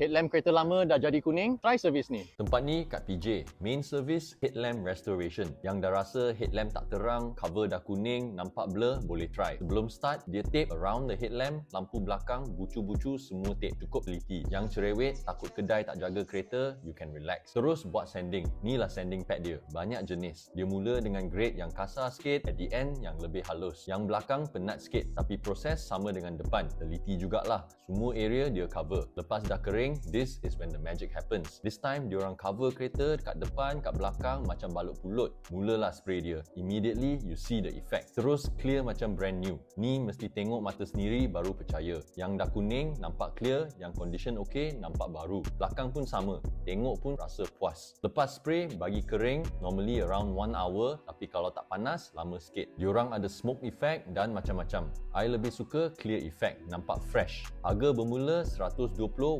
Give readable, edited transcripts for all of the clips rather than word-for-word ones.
Headlamp kereta lama dah jadi kuning, try servis ni. Tempat ni kat PJ, main service headlamp restoration. Yang dah rasa headlamp tak terang, cover dah kuning, nampak blur, boleh try. Sebelum start, dia tape around the headlamp, lampu belakang, bucu-bucu semua tape. Cukup teliti. Yang cerewet, takut kedai tak jaga kereta, you can relax. Terus buat sanding. Ni lah sanding pad dia. Banyak jenis. Dia mula dengan grade yang kasar sikit, at the end yang lebih halus. Yang belakang penat sikit, tapi proses sama dengan depan. Teliti jugalah. Semua area dia cover. Lepas dah kering, this is when the magic happens. This time, diorang cover kereta kat depan, kat belakang macam balut pulut. Mulalah spray dia. Immediately, you see the effect. Terus clear macam brand new. Ni mesti tengok mata sendiri baru percaya. Yang dah kuning, nampak clear. Yang condition okay, nampak baru. Belakang pun sama. Tengok pun rasa puas. Lepas spray, bagi kering, normally around 1 hour. Tapi kalau tak panas, lama sikit. Diorang ada smoke effect dan macam-macam. I lebih suka clear effect. Nampak fresh. Harga bermula 120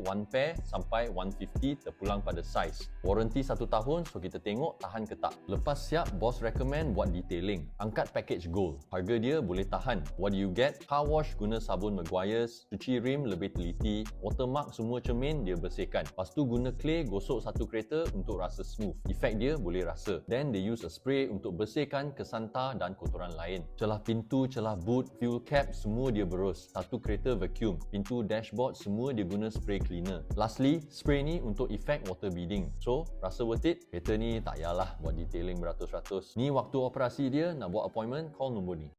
one pair sampai 150 terpulang pada saiz. Warranty 1 tahun, so kita tengok tahan ke tak. Lepas siap, bos recommend buat detailing. Angkat package gold. Harga dia boleh tahan. What do you get? Car wash guna sabun Maguire's, cuci rim lebih teliti, watermark semua cermin dia bersihkan. Lepas tu guna clay gosok satu kereta untuk rasa smooth. Efek dia boleh rasa. Then they use a spray untuk bersihkan kesan tar dan kotoran lain. Celah pintu, celah boot, fuel cap semua dia berus. Satu kereta vacuum. Pintu dashboard semua dia guna spray cleaner. Lastly, spray ni untuk efek water beading. So, rasa worth it? Kereta ni tak payahlah buat detailing beratus-ratus. Ni waktu operasi dia, nak buat appointment, call nombor ni.